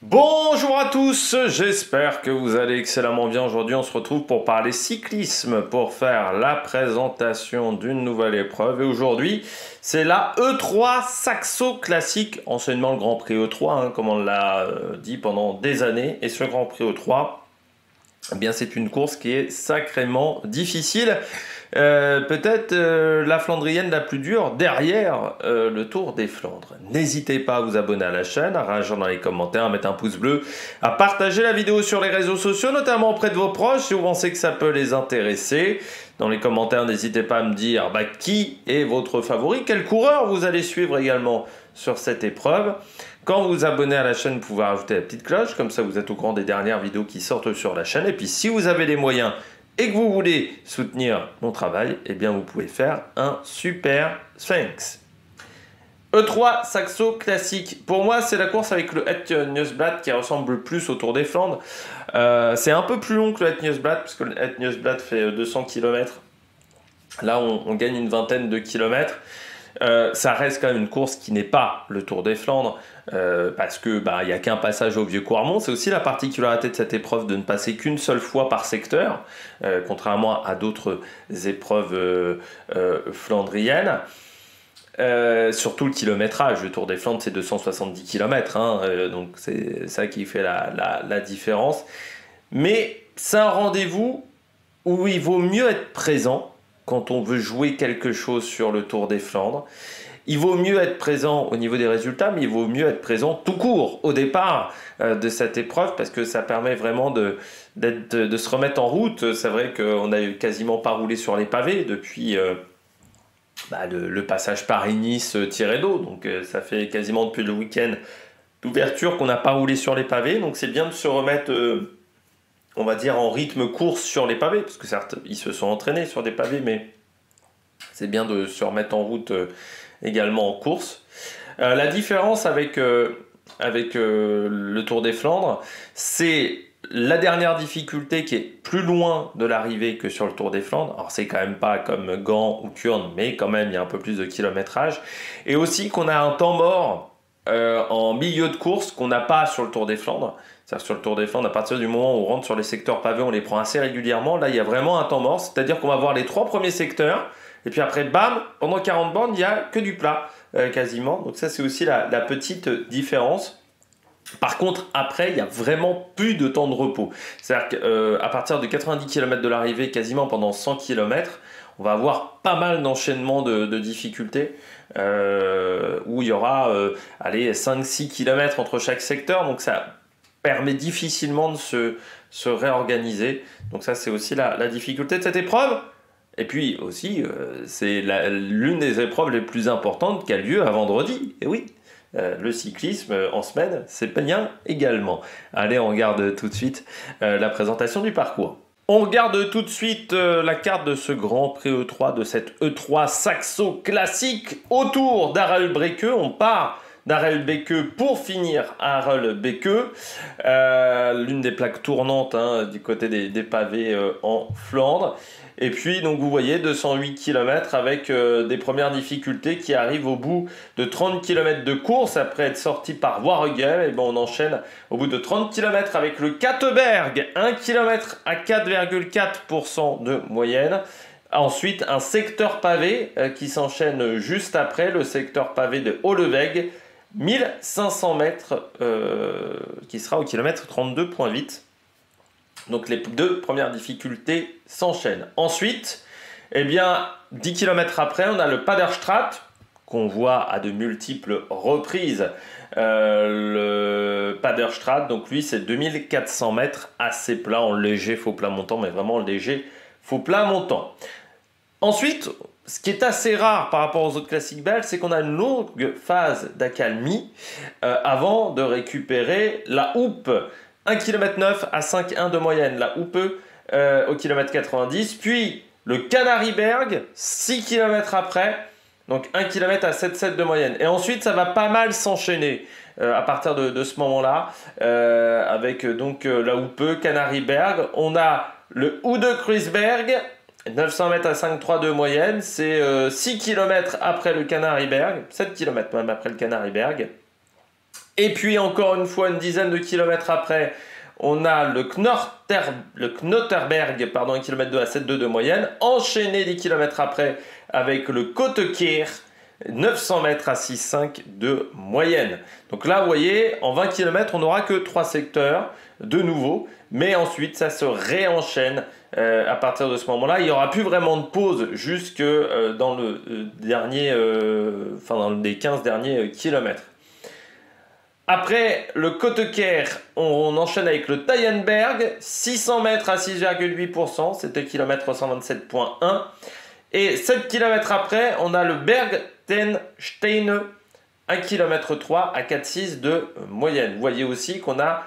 Bonjour à tous, j'espère que vous allez excellemment bien. Aujourd'hui, on se retrouve pour parler cyclisme, pour faire la présentation d'une nouvelle épreuve. Et aujourd'hui, c'est la E3 Saxo Classique, anciennement le Grand Prix E3, comme on l'a dit pendant des années. Et ce Grand Prix E3, eh bien, c'est une course qui est sacrément difficile. Peut-être la Flandrienne la plus dure derrière le Tour des Flandres. N'hésitez pas à vous abonner à la chaîne, à réagir dans les commentaires, à mettre un pouce bleu, à partager la vidéo sur les réseaux sociaux, notamment auprès de vos proches si vous pensez que ça peut les intéresser. Dans les commentaires, n'hésitez pas à me dire qui est votre favori, quel coureur vous allez suivre également sur cette épreuve. Quand vous vous abonnez à la chaîne, vous pouvez rajouter la petite cloche, comme ça vous êtes au courant des dernières vidéos qui sortent sur la chaîne. Et puis si vous avez les moyens et que vous voulez soutenir mon travail, eh bien vous pouvez faire un super thanks. E3 Saxo Classique. Pour moi, c'est la course avec le Het Nieuwsblad qui ressemble plus au Tour des Flandres. C'est un peu plus long que le Het Nieuwsblad, parce que le Het Nieuwsblad fait 200 km. Là, on gagne une vingtaine de kilomètres. Ça reste quand même une course qui n'est pas le Tour des Flandres, parce que il n'y a qu'un passage au Vieux-Coirmont. C'est aussi la particularité de cette épreuve de ne passer qu'une seule fois par secteur, contrairement à d'autres épreuves flandriennes. Surtout le kilométrage, le Tour des Flandres c'est 270 km, donc c'est ça qui fait la différence. Mais c'est un rendez-vous où il vaut mieux être présent quand on veut jouer quelque chose sur le Tour des Flandres. Il vaut mieux être présent au niveau des résultats, mais il vaut mieux être présent tout court au départ de cette épreuve, parce que ça permet vraiment de se remettre en route. C'est vrai qu'on n'a quasiment pas roulé sur les pavés depuis le passage Paris-Nice-Tirreno, donc ça fait quasiment depuis le week-end d'ouverture qu'on n'a pas roulé sur les pavés, donc c'est bien de se remettre on va dire en rythme course sur les pavés, parce que certes ils se sont entraînés sur des pavés, mais c'est bien de se remettre en route également en course. La différence avec le Tour des Flandres, c'est la dernière difficulté qui est plus loin de l'arrivée que sur le Tour des Flandres. Alors c'est quand même pas comme Gand ou Kuurne, mais quand même il y a un peu plus de kilométrage. Et aussi qu'on a un temps mort en milieu de course qu'on n'a pas sur le Tour des Flandres. C'est-à-dire sur le Tour des Flandres, à partir du moment où on rentre sur les secteurs pavés, on les prend assez régulièrement. Là, il y a vraiment un temps mort, c'est-à-dire qu'on va voir les 3 premiers secteurs, et puis après, bam, pendant 40 bornes, il n'y a que du plat, quasiment. Donc ça, c'est aussi la petite différence. Par contre, après, il n'y a vraiment plus de temps de repos. C'est-à-dire qu'à partir de 90 km de l'arrivée, quasiment pendant 100 km, on va avoir pas mal d'enchaînements de difficultés, où il y aura 5-6 km entre chaque secteur. Donc ça permet difficilement de se réorganiser. Donc ça, c'est aussi la difficulté de cette épreuve. Et puis aussi, c'est l'une des épreuves les plus importantes qui a lieu à vendredi. Et oui, le cyclisme en semaine, c'est bien également. Allez, on regarde tout de suite la présentation du parcours. On regarde tout de suite la carte de ce Grand Prix E3, de cette E3 Saxo Classique autour d'Harelbeke. On part d'Harelbeke pour finir à Harelbeke, l'une des plaques tournantes du côté des pavés en Flandre. Et puis donc vous voyez 208 km avec des premières difficultés qui arrivent au bout de 30 km de course après être sorti par Waregem. Et on enchaîne au bout de 30 km avec le Katteberg, 1 km à 4,4% de moyenne. Ensuite, un secteur pavé qui s'enchaîne juste après, le secteur pavé de Holleweg, 1500 mètres qui sera au kilomètre 32,8. Donc les 2 premières difficultés s'enchaînent. Ensuite, 10 km après, on a le Paderstraat, qu'on voit à de multiples reprises. Le Paderstraat, donc lui, c'est 2400 mètres assez plat, en léger faux plat montant, mais vraiment léger faux plat montant. Ensuite, ce qui est assez rare par rapport aux autres classiques belges, c'est qu'on a une longue phase d'accalmie avant de récupérer la houppe. 1 km 9 à 5,1 de moyenne, la houppe au km 90, puis le Canariberg, 6 km après, donc 1 km à 7,7 de moyenne. Et ensuite, ça va pas mal s'enchaîner à partir de ce moment-là, avec donc la houppe, Canariberg. On a le Oude Kruisberg, 900 mètres à 5,3 de moyenne, c'est 6 km après le Canariberg, 7 km même après le Canariberg. Et puis encore une fois, une dizaine de kilomètres après, on a le Knotterberg, 1 km 2 à 7,2 de moyenne, enchaîné 10 km après avec le Kotekeer, 900 mètres à 6,5 de moyenne. Donc là, vous voyez, en 20 km, on n'aura que 3 secteurs de nouveau, mais ensuite, ça se réenchaîne à partir de ce moment-là. Il n'y aura plus vraiment de pause jusque dans le dans les 15 derniers kilomètres. Après le Kotekeer, on enchaîne avec le Tyenberg, 600 mètres à 6,8%, c'était kilomètre 127,1. Et 7 km après, on a le Bergtensteine, 1 km 3 à 4,6 de moyenne. Vous voyez aussi qu'on a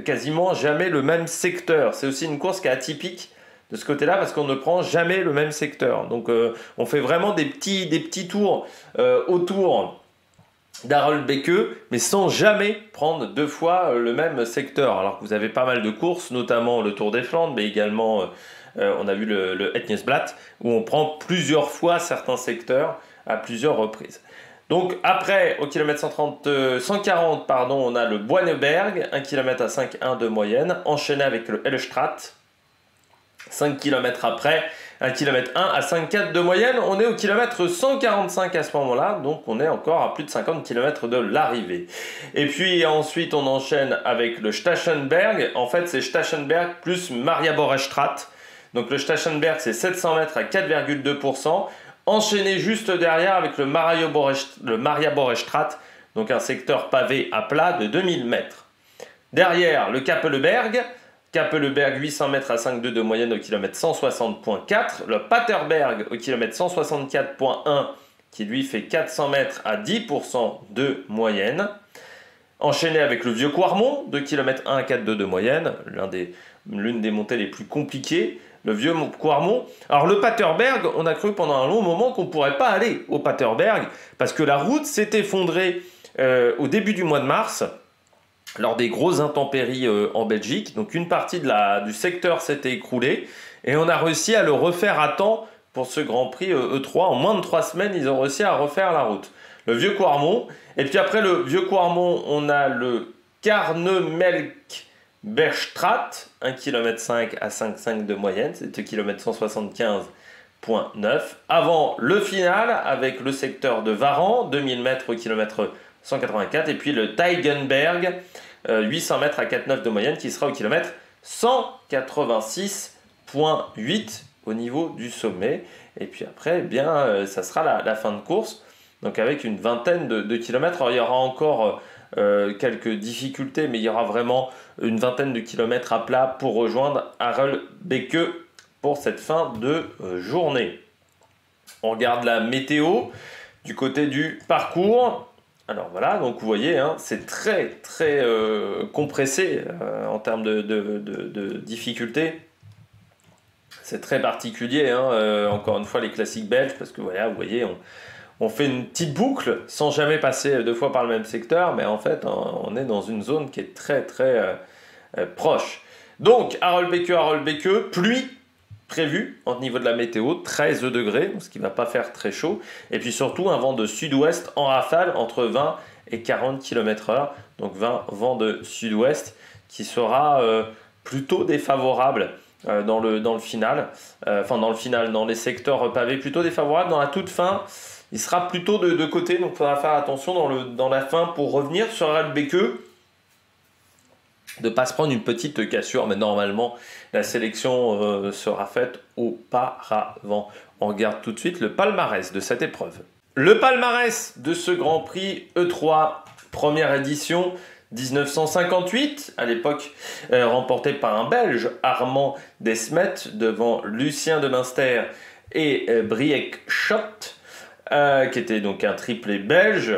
quasiment jamais le même secteur. C'est aussi une course qui est atypique de ce côté-là parce qu'on ne prend jamais le même secteur. Donc on fait vraiment des petits tours autour d'Harold Beke, mais sans jamais prendre 2 fois le même secteur. Alors que vous avez pas mal de courses, notamment le Tour des Flandres, mais également on a vu le Etniesblatt, où on prend plusieurs fois certains secteurs à plusieurs reprises. Donc après, au kilomètre 140, on a le Boineberg, 1 km à 5,1 de moyenne, enchaîné avec le Elstraat, 5 km après, 1 km 1 à 5,4 de moyenne. On est au kilomètre 145 à ce moment-là, donc on est encore à plus de 50 km de l'arrivée. Et puis ensuite, on enchaîne avec le Stachenberg. En fait, c'est Stachenberg plus Maria-Borestraat. Donc le Stachenberg, c'est 700 mètres à 4,2%. Enchaîné juste derrière avec le Maria-Borestraat, donc un secteur pavé à plat de 2000 mètres. Derrière, le Kapelleberg. Kapelleberg, 800 mètres à 5,2 de moyenne au kilomètre 160,4. Le Paterberg au kilomètre 164,1 qui lui fait 400 mètres à 10% de moyenne. Enchaîné avec le Vieux-Quarmont, 2 km 1 à 4,2 de moyenne, l'une des montées les plus compliquées. Le Vieux-Quarmont. Alors le Paterberg, on a cru pendant un long moment qu'on ne pourrait pas aller au Paterberg parce que la route s'est effondrée au début du mois de mars lors des grosses intempéries en Belgique. Donc une partie du secteur s'était écroulée et on a réussi à le refaire à temps pour ce Grand Prix E3. En moins de 3 semaines, ils ont réussi à refaire la route. Le Vieux-Quarmont. Et puis après le Vieux-Quarmont, on a le Karnemelkbergstraat, 1 km 5 à 5,5 de moyenne, c'est 2 km 175,9. Avant le final, avec le secteur de Varan, 2000 mètres au kilomètre 184, et puis le Teigenberg, 800 mètres à 4,9 de moyenne, qui sera au kilomètre 186,8 au niveau du sommet. Et puis après, eh bien, ça sera la fin de course, donc avec une vingtaine de kilomètres. Alors, il y aura encore quelques difficultés, mais il y aura vraiment une vingtaine de kilomètres à plat pour rejoindre Harold Beke pour cette fin de journée. On regarde la météo du côté du parcours. Alors voilà, donc vous voyez, hein, c'est très compressé en termes de difficulté. C'est très particulier, hein, encore une fois les classiques belges, parce que voilà, vous voyez, on fait une petite boucle sans jamais passer 2 fois par le même secteur, mais en fait, on est dans une zone qui est très proche. Donc, Harold Beke, pluie prévue au niveau de la météo, 13 degrés, ce qui ne va pas faire très chaud. Et puis surtout, un vent de sud-ouest en rafale entre 20 et 40 km/h. Donc, vent de sud-ouest qui sera plutôt défavorable dans le final. Dans les secteurs pavés, plutôt défavorable. Dans la toute fin, il sera plutôt de côté, donc il faudra faire attention dans la fin pour revenir sur Harold Beke, de ne pas se prendre une petite cassure, mais normalement la sélection sera faite auparavant. On regarde tout de suite le palmarès de cette épreuve. Le palmarès de ce Grand Prix E3, première édition 1958, à l'époque remporté par un Belge, Armand Desmet, devant Lucien de Münster et Briek Schott. Qui était donc un triplé belge.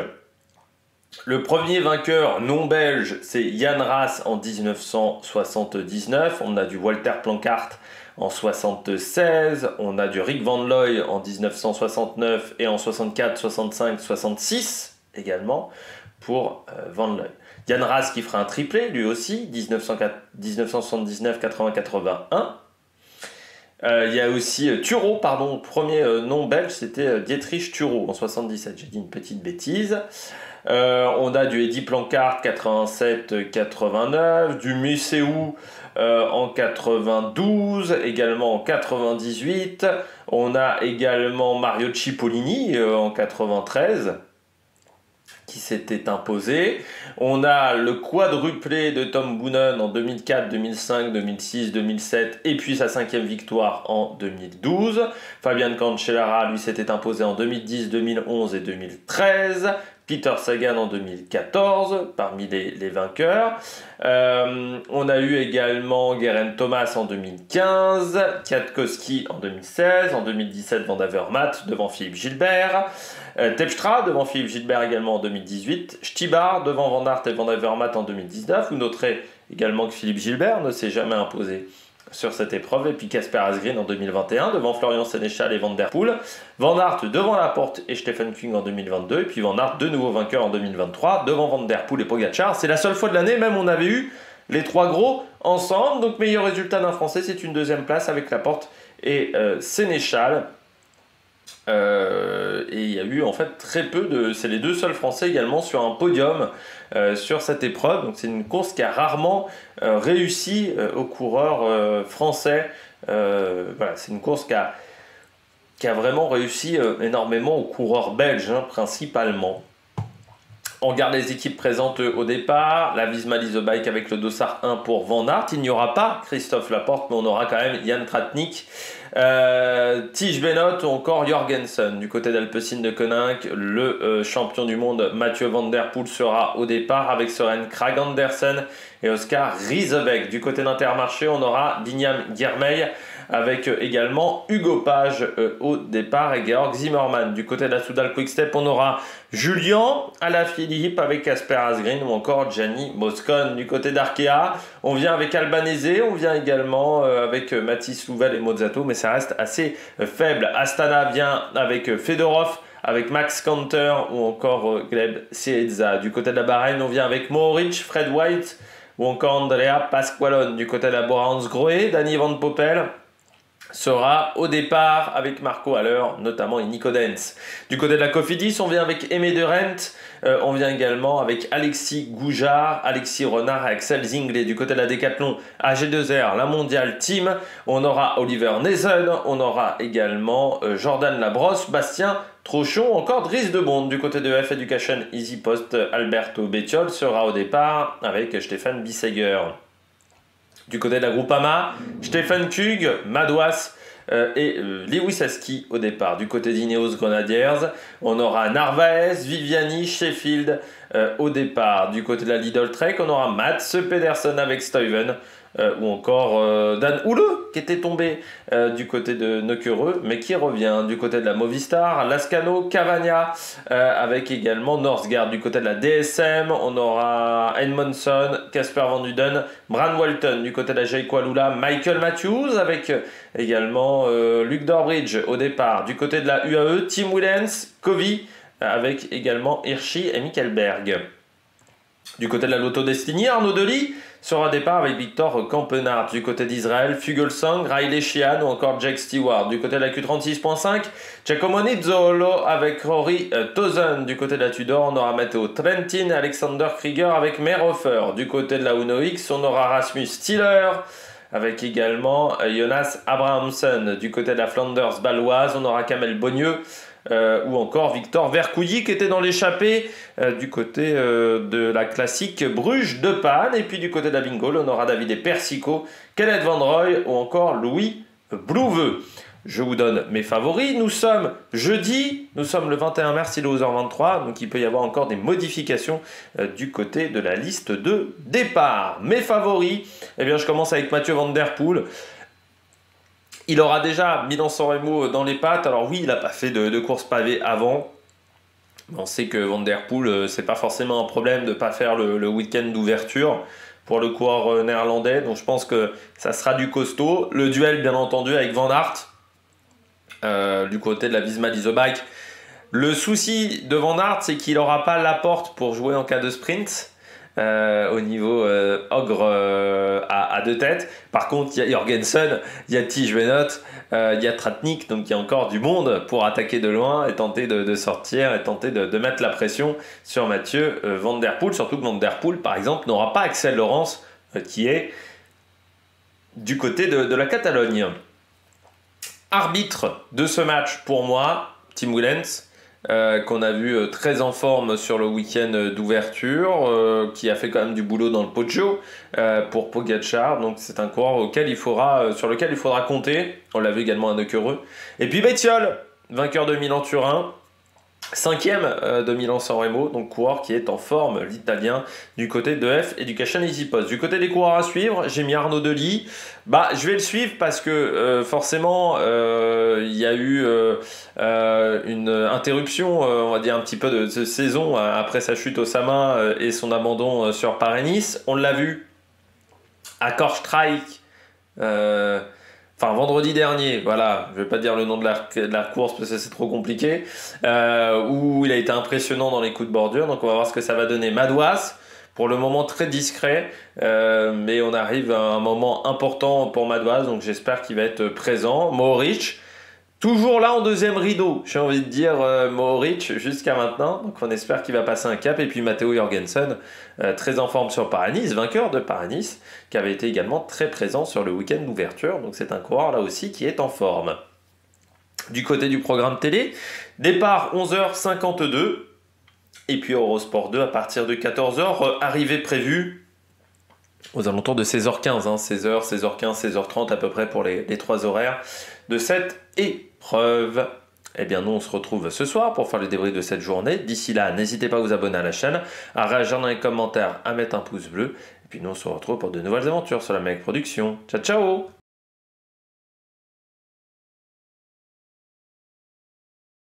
Le premier vainqueur non belge, c'est Jan Raas en 1979. On a du Walter Planckaert en 1976. On a du Rick Van Looy en 1969 et en 64, 65, 66 également pour Van Looy. Jan Raas qui fera un triplé lui aussi, 1979, 80, 81. Il y a aussi Thurot, premier nom belge, c'était Dietrich Thurot en 77. J'ai dit une petite bêtise. On a du Eddy Plancard 87-89, du Museau en 92, également en 98. On a également Mario Cipollini en 93 qui s'était imposé. On a le quadruplé de Tom Boonen en 2004, 2005, 2006, 2007 et puis sa 5e victoire en 2012. Fabian Cancellara, lui, s'était imposé en 2010, 2011 et 2013. Peter Sagan en 2014, parmi les vainqueurs. On a eu également Geraint Thomas en 2015, Kwiatkowski en 2016, en 2017 Van Avermaet devant Philippe Gilbert, Terpstra devant Philippe Gilbert également en 2018, Stibar devant Van Aert et Van Avermaet en 2019. Vous noterez également que Philippe Gilbert ne s'est jamais imposé sur cette épreuve, et puis Casper Asgreen en 2021 devant Florian Sénéchal et Van Der Poel, Van Aert devant Laporte et Stefan Kung en 2022, et puis Van Aert de nouveau vainqueur en 2023 devant Van Der Poel et Pogacar. C'est la seule fois de l'année, même on avait eu les trois gros ensemble, donc meilleur résultat d'un Français, c'est une deuxième place avec Laporte et Sénéchal. Et il y a eu en fait très peu de... C'est les deux seuls Français également sur un podium sur cette épreuve. Donc c'est une course qui a rarement réussi aux coureurs français. Voilà, c'est une course qui a vraiment réussi énormément aux coureurs belges, hein, principalement. On regarde les équipes présentes au départ. La Visma Lease Bike avec le dossard 1 pour Van Aert. Il n'y aura pas Christophe Laporte, mais on aura quand même Jan Tratnik, Tige Benoot ou encore Jorgensen. Du côté d'Alpecin de Koninck, le champion du monde Mathieu Van Der Poel sera au départ avec Søren Kragh Andersen et Oscar Riesebeck. Du côté d'Intermarché, on aura Binyam Girmay avec également Hugo Page au départ et Georg Zimmermann. Du côté de la Soudal Quick-Step, on aura Julien Alaphilippe avec Casper Asgreen ou encore Gianni Moscon. Du côté d'Arkea, on vient avec Albanese, on vient également avec Mathis Louvel et Mozzato, mais ça reste assez faible. Astana vient avec Fedorov, avec Max Kanter ou encore Gleb Cieza. Du côté de la Bahreïn, on vient avec Mohoric, Fred White ou encore Andrea Pasqualone. Du côté de la Bora Hansgrohe, Danny Van Poppel sera au départ avec Marco Haller notamment et Nico Denz. Du côté de la Cofidis, on vient avec Aimé de Rent, on vient également avec Alexis Goujard, Alexis Renard et Axel Zinglet. Du côté de la Decathlon, AG2R, la Mondial Team, on aura Oliver Nezen, on aura également Jordan Labrosse, Bastien Trochon, encore Dries de Bonde. Du côté de F Education Easy Post, Alberto Bettiol sera au départ avec Stéphane Bissegger. Du côté de la Groupama, Stefan Kung, Madouas et Lewis Aski au départ. Du côté d'Ineos Grenadiers, on aura Narvaez, Viviani, Sheffield au départ. Du côté de la Lidl Trek, on aura Mats Pedersen avec Stuyven ou encore Dan Houle qui était tombé du côté de Nockereux mais qui revient. Du côté de la Movistar, Lascano, Cavagna avec également Northgard. Du côté de la DSM, on aura Edmondson, Casper Van Uden, Bran Walton. Du côté de la Jayco Alula, Michael Matthews avec également Luc Dorbridge au départ. Du côté de la UAE, Tim Willems, Covey avec également Hirschi et Mikkelberg. Du côté de la Lotto Destiny, Arnaud Delis sera au départ avec Victor Campenard. Du côté d'Israël, Fuglsang, Riley Sheehan ou encore Jake Stewart. Du côté de la Q36.5, Giacomo Nizzolo avec Rory Tozen. Du côté de la Tudor, on aura Matteo Trentin, Alexander Krieger avec Merhofer. Du côté de la Uno X, on aura Rasmus Stiller avec également Jonas Abrahamsen. Du côté de la Flanders baloise, on aura Kamel Bonnieux ou encore Victor Vercouilly qui était dans l'échappée du côté de la classique Bruges de Panne. Et puis du côté de la Bingo, on aura David Persico, Kenneth Van Roy ou encore Louis Blouveux. Je vous donne mes favoris. Nous sommes jeudi, nous sommes le 21 mars, il est aux 11h23, donc il peut y avoir encore des modifications du côté de la liste de départ. Mes favoris, eh bien je commence avec Mathieu Van Der Poel. Il aura déjà Milan-San Remo dans les pattes. Alors oui, il n'a pas fait de course pavée avant. On sait que Van Der Poel, c'est pas forcément un problème de ne pas faire le week-end d'ouverture pour le coureur néerlandais. Donc je pense que ça sera du costaud. Le duel, bien entendu, avec Van Aert, du côté de la Visma Lease Bike. Le souci de Van Aert, c'est qu'il n'aura pas Laporte pour jouer en cas de sprint. au niveau ogre à deux têtes. Par contre, il y a Jorgensen, il y a Tijvenot, il y a Tratnik, donc il y a encore du monde pour attaquer de loin et tenter de sortir et tenter de mettre la pression sur Mathieu Van Der Poel. Surtout que Van Der Poel, par exemple, n'aura pas Axel Laurence qui est du côté de la Catalogne. Arbitre de ce match pour moi, Tim Wellens, qu'on a vu très en forme sur le week-end d'ouverture, qui a fait quand même du boulot dans le Poggio pour Pogacar. Donc c'est un coureur sur lequel il faudra compter. On l'a vu également à Neuquereux. Et puis Bettiol, vainqueur de Milan-Turin. 5e de Milan-San Remo, donc coureur qui est en forme, l'Italien, du côté de F et du Cachan Easy Post. Du côté des coureurs à suivre, j'ai mis Arnaud Delis. Je vais le suivre parce que forcément, il y a eu une interruption, on va dire un petit peu de saison après sa chute au Sama et son abandon sur Paris-Nice. On l'a vu à Kortrijk. Vendredi dernier, voilà, je vais pas dire le nom de la course parce que c'est trop compliqué, où il a été impressionnant dans les coups de bordure, donc on va voir ce que ça va donner. Madouas, pour le moment très discret, mais on arrive à un moment important pour Madouas, donc j'espère qu'il va être présent. Mohoric, toujours là en deuxième rideau, j'ai envie de dire Mohoric jusqu'à maintenant, donc on espère qu'il va passer un cap. Et puis Matteo Jorgensen, très en forme sur Paris-Nice, vainqueur de Paris-Nice, qui avait été également très présent sur le week-end d'ouverture, donc c'est un coureur là aussi qui est en forme. Du côté du programme télé, départ 11h52, et puis Eurosport 2 à partir de 14h, arrivée prévue aux alentours de 16h15, 16h, 16h15, 16h30 à peu près pour les 3 horaires de cette épreuve. Eh bien, nous, on se retrouve ce soir pour faire le débrief de cette journée. D'ici là, n'hésitez pas à vous abonner à la chaîne, à réagir dans les commentaires, à mettre un pouce bleu. Et puis nous, on se retrouve pour de nouvelles aventures sur la Mec Production. Ciao, ciao!